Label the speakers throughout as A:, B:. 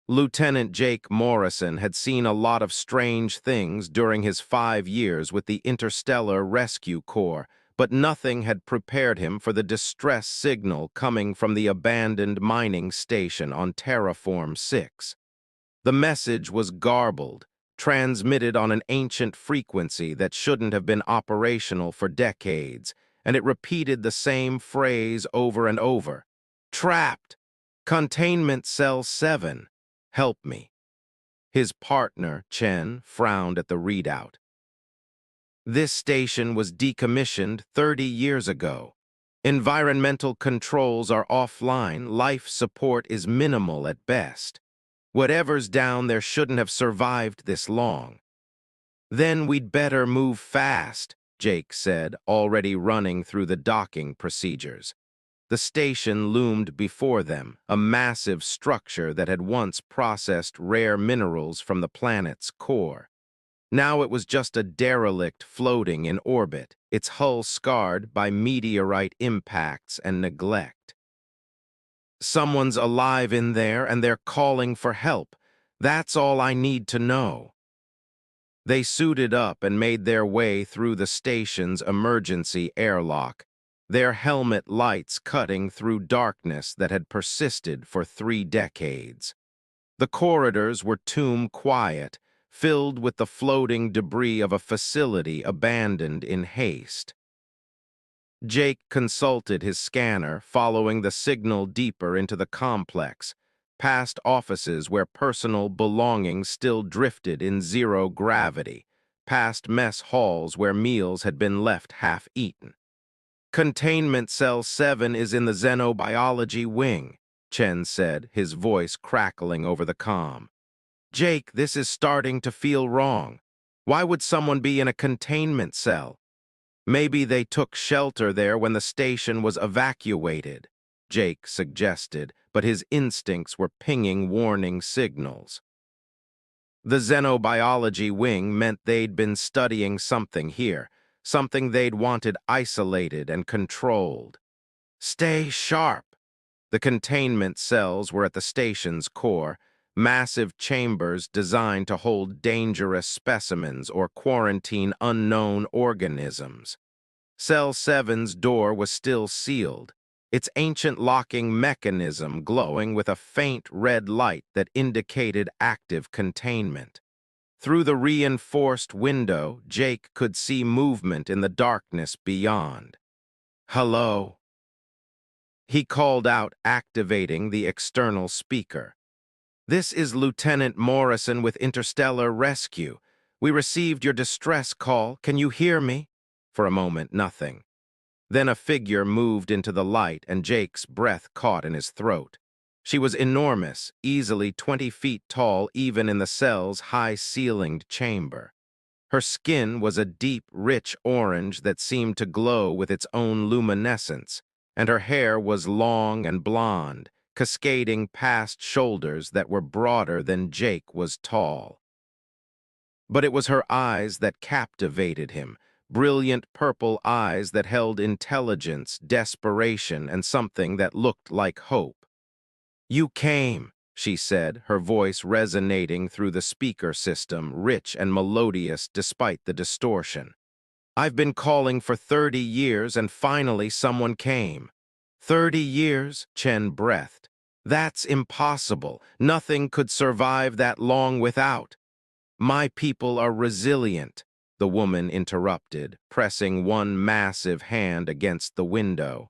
A: Lieutenant Jake Morrison had seen a lot of strange things during his 5 years with the Interstellar Rescue Corps, but nothing had prepared him for the distress signal coming from the abandoned mining station on Terraform 6. The message was garbled, transmitted on an ancient frequency that shouldn't have been operational for decades, and it repeated the same phrase over and over. Trapped! Containment Cell 7. Help me. His partner, Chen, frowned at the readout. This station was decommissioned 30 years ago. Environmental controls are offline, life support is minimal at best. Whatever's down there shouldn't have survived this long. Then we'd better move fast, Jake said, already running through the docking procedures. The station loomed before them, a massive structure that had once processed rare minerals from the planet's core. Now it was just a derelict floating in orbit, its hull scarred by meteorite impacts and neglect. Someone's alive in there and they're calling for help. That's all I need to know. They suited up and made their way through the station's emergency airlock, their helmet lights cutting through darkness that had persisted for 3 decades. The corridors were tomb quiet, filled with the floating debris of a facility abandoned in haste. Jake consulted his scanner, following the signal deeper into the complex, past offices where personal belongings still drifted in zero gravity, past mess halls where meals had been left half-eaten. Containment Cell 7 is in the xenobiology wing, Chen said, his voice crackling over the comm. Jake, this is starting to feel wrong. Why would someone be in a containment cell? Maybe they took shelter there when the station was evacuated, Jake suggested, but his instincts were pinging warning signals. The xenobiology wing meant they'd been studying something here, something they'd wanted isolated and controlled. Stay sharp. The containment cells were at the station's core, massive chambers designed to hold dangerous specimens or quarantine unknown organisms. Cell 7's door was still sealed, its ancient locking mechanism glowing with a faint red light that indicated active containment. Through the reinforced window, Jake could see movement in the darkness beyond. Hello. He called out, activating the external speaker. This is Lieutenant Morrison with Interstellar Rescue. We received your distress call. Can you hear me? For a moment, nothing. Then a figure moved into the light and Jake's breath caught in his throat. She was enormous, easily 20 feet tall even in the cell's high-ceilinged chamber. Her skin was a deep, rich orange that seemed to glow with its own luminescence, and her hair was long and blonde, cascading past shoulders that were broader than Jake was tall. But it was her eyes that captivated him, brilliant purple eyes that held intelligence, desperation, and something that looked like hope. You came, she said, her voice resonating through the speaker system, rich and melodious despite the distortion. I've been calling for 30 years and finally someone came. 30 years, Chen breathed. That's impossible. Nothing could survive that long without. My people are resilient, the woman interrupted, pressing one massive hand against the window.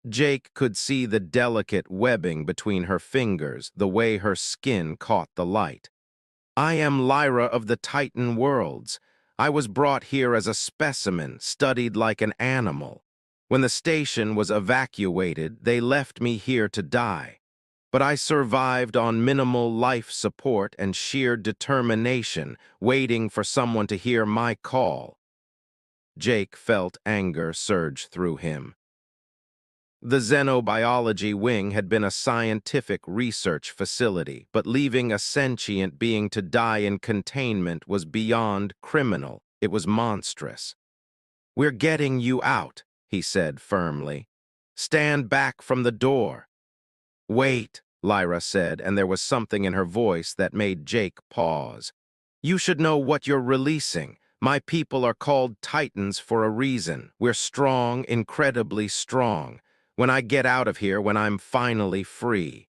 A: Jake could see the delicate webbing between her fingers, the way her skin caught the light. I am Lyra of the Titan worlds. I was brought here as a specimen, studied like an animal. When the station was evacuated, they left me here to die. But I survived on minimal life support and sheer determination, waiting for someone to hear my call. Jake felt anger surge through him. The xenobiology wing had been a scientific research facility, but leaving a sentient being to die in containment was beyond criminal. It was monstrous. We're getting you out, he said firmly. Stand back from the door. Wait, Lyra said, and there was something in her voice that made Jake pause. You should know what you're releasing. My people are called Titans for a reason. We're strong, incredibly strong. When I get out of here, when I'm finally free.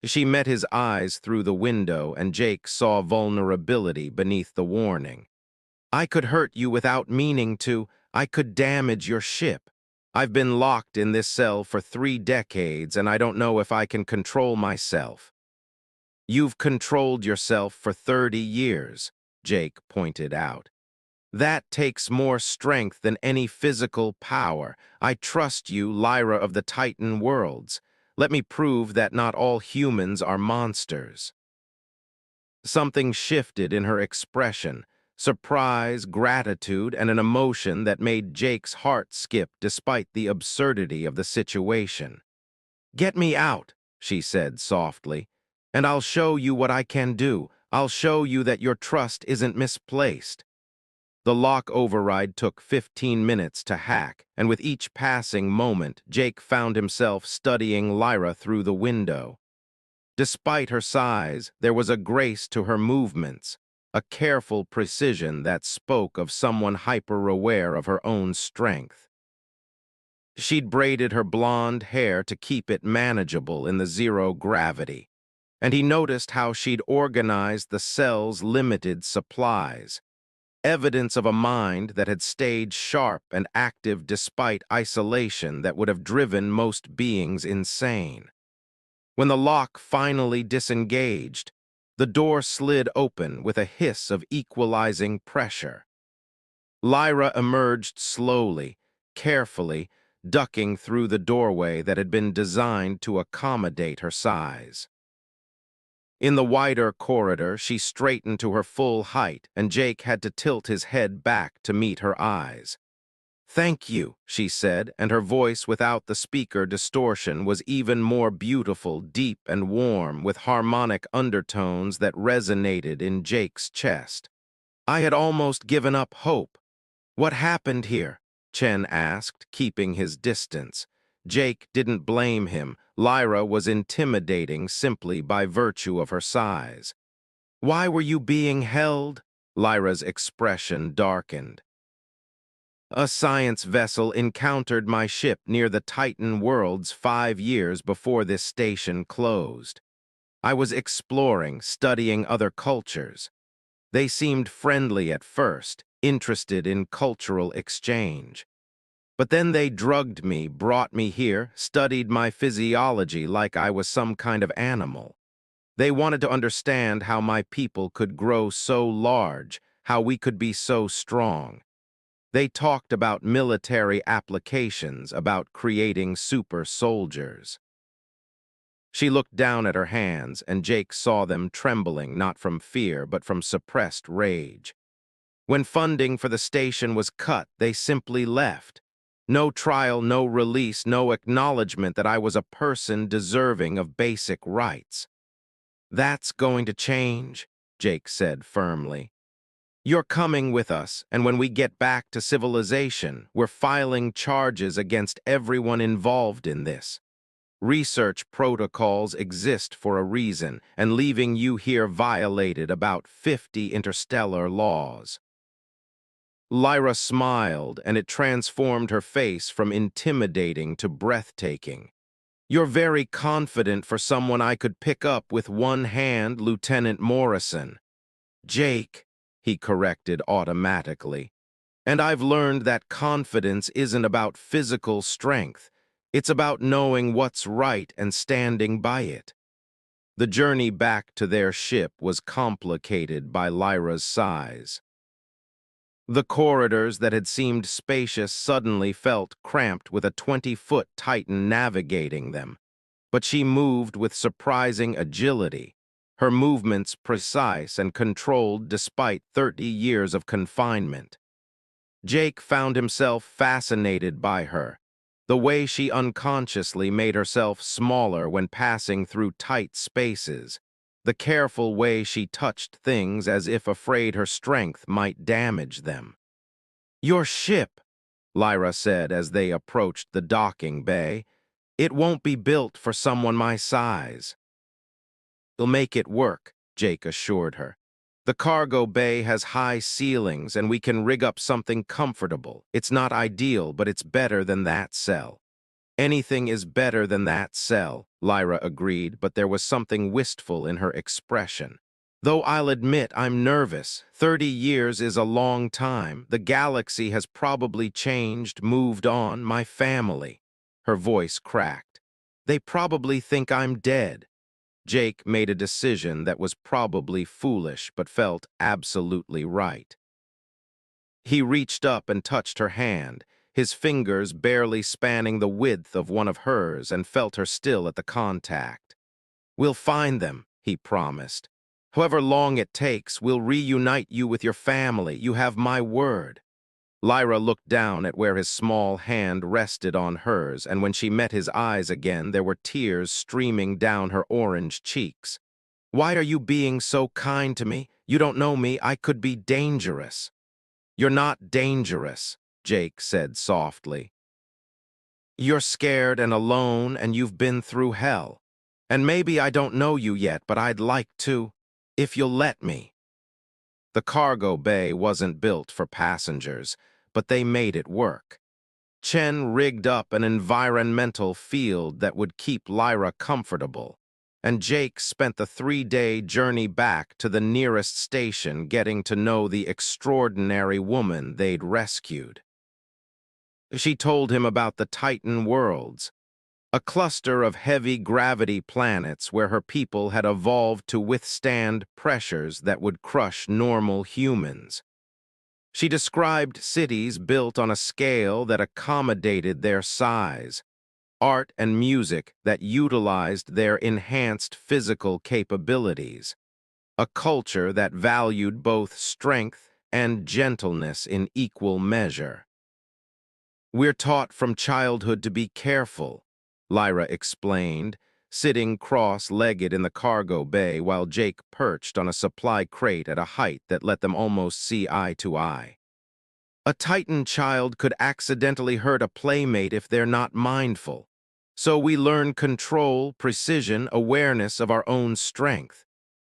A: She met his eyes through the window, and Jake saw vulnerability beneath the warning. I could hurt you without meaning to. I could damage your ship. I've been locked in this cell for 3 decades, and I don't know if I can control myself. You've controlled yourself for 30 years, Jake pointed out. That takes more strength than any physical power. I trust you, Lyra of the Titan worlds. Let me prove that not all humans are monsters. Something shifted in her expression, surprise, gratitude, and an emotion that made Jake's heart skip despite the absurdity of the situation. Get me out, she said softly, and I'll show you what I can do. I'll show you that your trust isn't misplaced. The lock override took 15 minutes to hack, and with each passing moment, Jake found himself studying Lyra through the window. Despite her size, there was a grace to her movements, a careful precision that spoke of someone hyper-aware of her own strength. She'd braided her blonde hair to keep it manageable in the zero gravity, and he noticed how she'd organized the cell's limited supplies. Evidence of a mind that had stayed sharp and active despite isolation that would have driven most beings insane. When the lock finally disengaged, the door slid open with a hiss of equalizing pressure. Lyra emerged slowly, carefully, ducking through the doorway that had been designed to accommodate her size. In the wider corridor, she straightened to her full height, and Jake had to tilt his head back to meet her eyes. Thank you, she said, and her voice without the speaker distortion was even more beautiful, deep and warm, with harmonic undertones that resonated in Jake's chest. I had almost given up hope. What happened here? Chen asked, keeping his distance. Jake didn't blame him. Lyra was intimidating simply by virtue of her size. Why were you being held? Lyra's expression darkened. A science vessel encountered my ship near the Titan worlds 5 years before this station closed. I was exploring, studying other cultures. They seemed friendly at first, interested in cultural exchange. But then they drugged me, brought me here, studied my physiology like I was some kind of animal. They wanted to understand how my people could grow so large, how we could be so strong. They talked about military applications, about creating super soldiers. She looked down at her hands, and Jake saw them trembling not from fear but from suppressed rage. When funding for the station was cut, they simply left. No trial, no release, no acknowledgement that I was a person deserving of basic rights. That's going to change, Jake said firmly. You're coming with us, and when we get back to civilization, we're filing charges against everyone involved in this. Research protocols exist for a reason, and leaving you here violated about 50 interstellar laws. Lyra smiled, and it transformed her face from intimidating to breathtaking. You're very confident for someone I could pick up with one hand, Lieutenant Morrison. Jake, he corrected automatically. And I've learned that confidence isn't about physical strength. It's about knowing what's right and standing by it. The journey back to their ship was complicated by Lyra's size. The corridors that had seemed spacious suddenly felt cramped with a 20-foot Titan navigating them. But she moved with surprising agility, her movements precise and controlled despite 30 years of confinement. Jake found himself fascinated by her, the way she unconsciously made herself smaller when passing through tight spaces, the careful way she touched things as if afraid her strength might damage them. Your ship, Lyra said as they approached the docking bay. It won't be built for someone my size. We'll make it work, Jake assured her. The cargo bay has high ceilings and we can rig up something comfortable. It's not ideal, but it's better than that cell. Anything is better than that cell, Lyra agreed, but there was something wistful in her expression. Though I'll admit I'm nervous. 30 years is a long time. The galaxy has probably changed, moved on, my family. Her voice cracked. They probably think I'm dead. Jake made a decision that was probably foolish but felt absolutely right. He reached up and touched her hand, his fingers barely spanning the width of one of hers, and felt her still at the contact. We'll find them, he promised. However long it takes, we'll reunite you with your family. You have my word. Lyra looked down at where his small hand rested on hers, and when she met his eyes again, there were tears streaming down her orange cheeks. Why are you being so kind to me? You don't know me. I could be dangerous. You're not dangerous, Jake said softly. You're scared and alone, and you've been through hell. And maybe I don't know you yet, but I'd like to, if you'll let me. The cargo bay wasn't built for passengers, but they made it work. Chen rigged up an environmental field that would keep Lyra comfortable, and Jake spent the 3-day journey back to the nearest station getting to know the extraordinary woman they'd rescued. She told him about the Titan worlds, a cluster of heavy gravity planets where her people had evolved to withstand pressures that would crush normal humans. She described cities built on a scale that accommodated their size, art and music that utilized their enhanced physical capabilities, a culture that valued both strength and gentleness in equal measure. We're taught from childhood to be careful, Lyra explained, sitting cross-legged in the cargo bay while Jake perched on a supply crate at a height that let them almost see eye to eye. A Titan child could accidentally hurt a playmate if they're not mindful. So we learn control, precision, awareness of our own strength.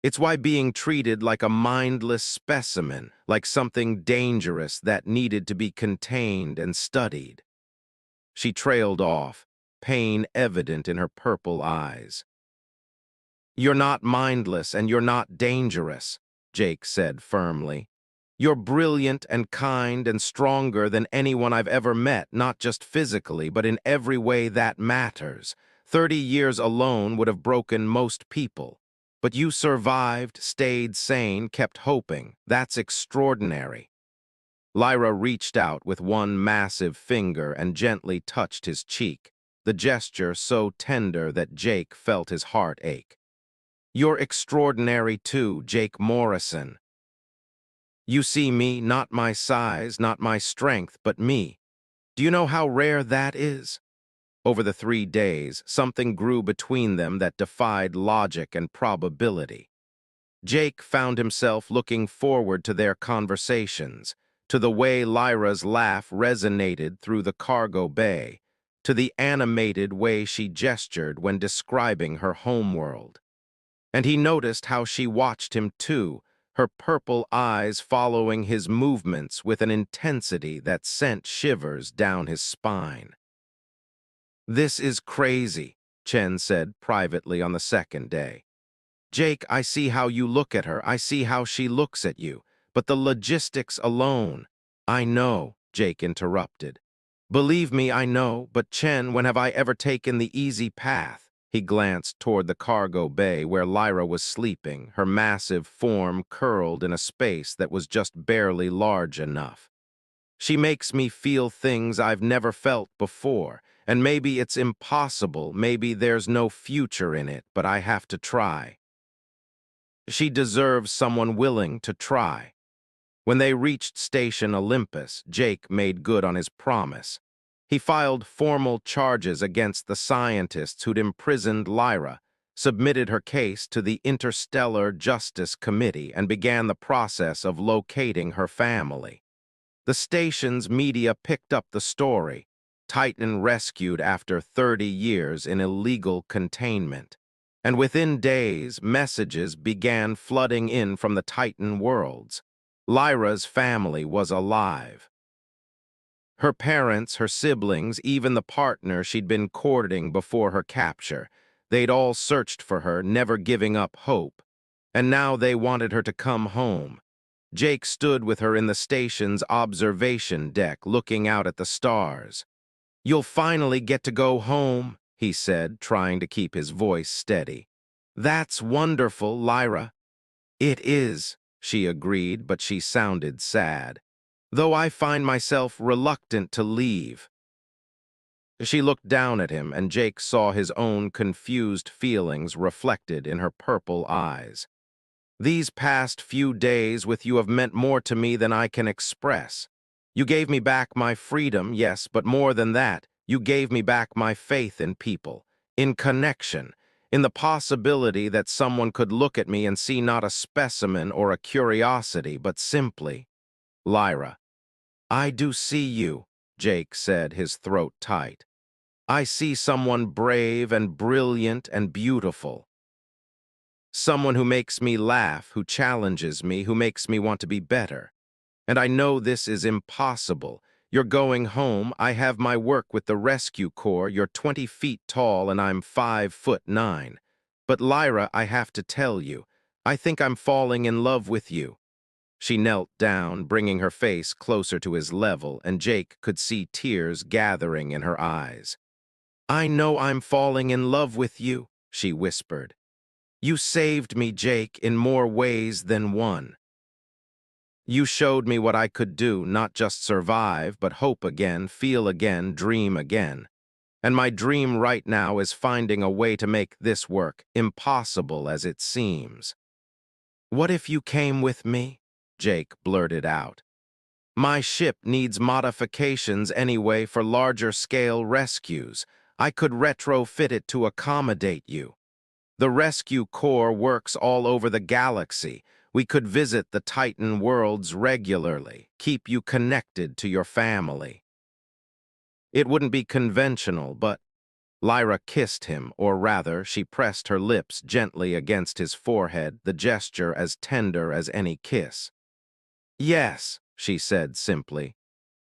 A: It's why being treated like a mindless specimen, like something dangerous that needed to be contained and studied. She trailed off, pain evident in her purple eyes. You're not mindless and you're not dangerous, Jake said firmly. You're brilliant and kind and stronger than anyone I've ever met, not just physically, but in every way that matters. 30 years alone would have broken most people. But you survived, stayed sane, kept hoping. That's extraordinary. Lyra reached out with one massive finger and gently touched his cheek, the gesture so tender that Jake felt his heart ache. You're extraordinary too, Jake Morrison. You see me, not my size, not my strength, but me. Do you know how rare that is? Over the 3 days, something grew between them that defied logic and probability. Jake found himself looking forward to their conversations, to the way Lyra's laugh resonated through the cargo bay, to the animated way she gestured when describing her homeworld. And he noticed how she watched him too, her purple eyes following his movements with an intensity that sent shivers down his spine. This is crazy, Chen said privately on the 2nd day. Jake, I see how you look at her, I see how she looks at you, but the logistics alone. I know, Jake interrupted. Believe me, I know, but Chen, when have I ever taken the easy path? He glanced toward the cargo bay where Lyra was sleeping, her massive form curled in a space that was just barely large enough. She makes me feel things I've never felt before, and maybe it's impossible, maybe there's no future in it, but I have to try. She deserves someone willing to try. When they reached Station Olympus, Jake made good on his promise. He filed formal charges against the scientists who'd imprisoned Lyra, submitted her case to the Interstellar Justice Committee, and began the process of locating her family. The station's media picked up the story. Titan rescued after 30 years in illegal containment. And within days, messages began flooding in from the Titan worlds. Lyra's family was alive. Her parents, her siblings, even the partner she'd been courting before her capture. They'd all searched for her, never giving up hope. And now they wanted her to come home. Jake stood with her in the station's observation deck, looking out at the stars. "You'll finally get to go home," he said, trying to keep his voice steady. "That's wonderful, Lyra." "It is," she agreed, but she sounded sad. "Though I find myself reluctant to leave." She looked down at him, and Jake saw his own confused feelings reflected in her purple eyes. "These past few days with you have meant more to me than I can express. You gave me back my freedom, yes, but more than that, you gave me back my faith in people, in connection, in the possibility that someone could look at me and see not a specimen or a curiosity, but simply Lyra." "I do see you," Jake said, his throat tight. "I see someone brave and brilliant and beautiful. Someone who makes me laugh, who challenges me, who makes me want to be better. And I know this is impossible. You're going home, I have my work with the rescue corps, you're 20 feet tall and I'm 5'9". But Lyra, I have to tell you, I think I'm falling in love with you." She knelt down, bringing her face closer to his level, and Jake could see tears gathering in her eyes. "I know I'm falling in love with you," she whispered. "You saved me, Jake, in more ways than one. You showed me what I could do, not just survive, but hope again, feel again, dream again. And my dream right now is finding a way to make this work, impossible as it seems." "What if you came with me?" Jake blurted out. "My ship needs modifications anyway for larger-scale rescues. I could retrofit it to accommodate you. The rescue corps works all over the galaxy. We could visit the Titan worlds regularly, keep you connected to your family." It wouldn't be conventional, but Lyra kissed him, or rather, she pressed her lips gently against his forehead, the gesture as tender as any kiss. "Yes," she said simply.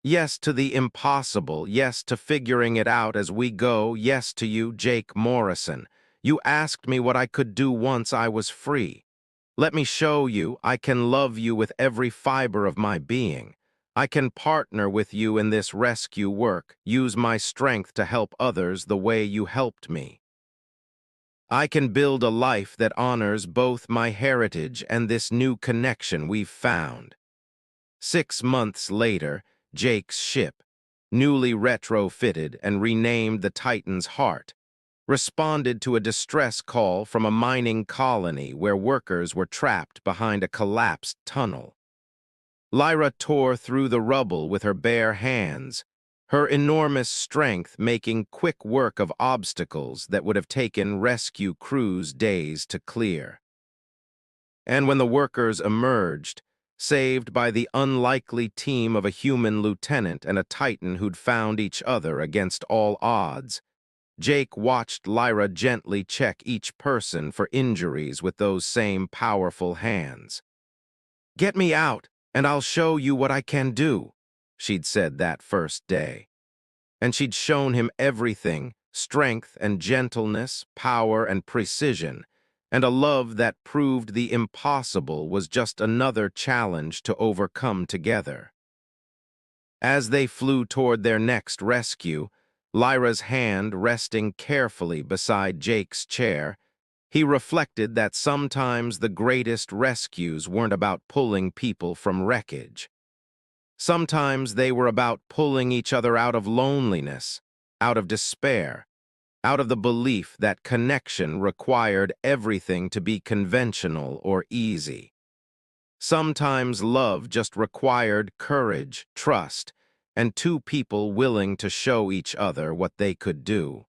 A: "Yes to the impossible, yes to figuring it out as we go, yes to you, Jake Morrison. You asked me what I could do once I was free. Let me show you I can love you with every fiber of my being. I can partner with you in this rescue work, use my strength to help others the way you helped me. I can build a life that honors both my heritage and this new connection we've found." 6 months later, Jake's ship, newly retrofitted and renamed the Titan's Heart, responded to a distress call from a mining colony where workers were trapped behind a collapsed tunnel. Lyra tore through the rubble with her bare hands, her enormous strength making quick work of obstacles that would have taken rescue crews days to clear. And when the workers emerged, saved by the unlikely team of a human lieutenant and a Titan who'd found each other against all odds, Jake watched Lyra gently check each person for injuries with those same powerful hands. "Get me out, and I'll show you what I can do," she'd said that first day. And she'd shown him everything, strength and gentleness, power and precision, and a love that proved the impossible was just another challenge to overcome together. As they flew toward their next rescue, Lyra's hand resting carefully beside Jake's chair, he reflected that sometimes the greatest rescues weren't about pulling people from wreckage. Sometimes they were about pulling each other out of loneliness, out of despair, out of the belief that connection required everything to be conventional or easy. Sometimes love just required courage, trust, and two people willing to show each other what they could do.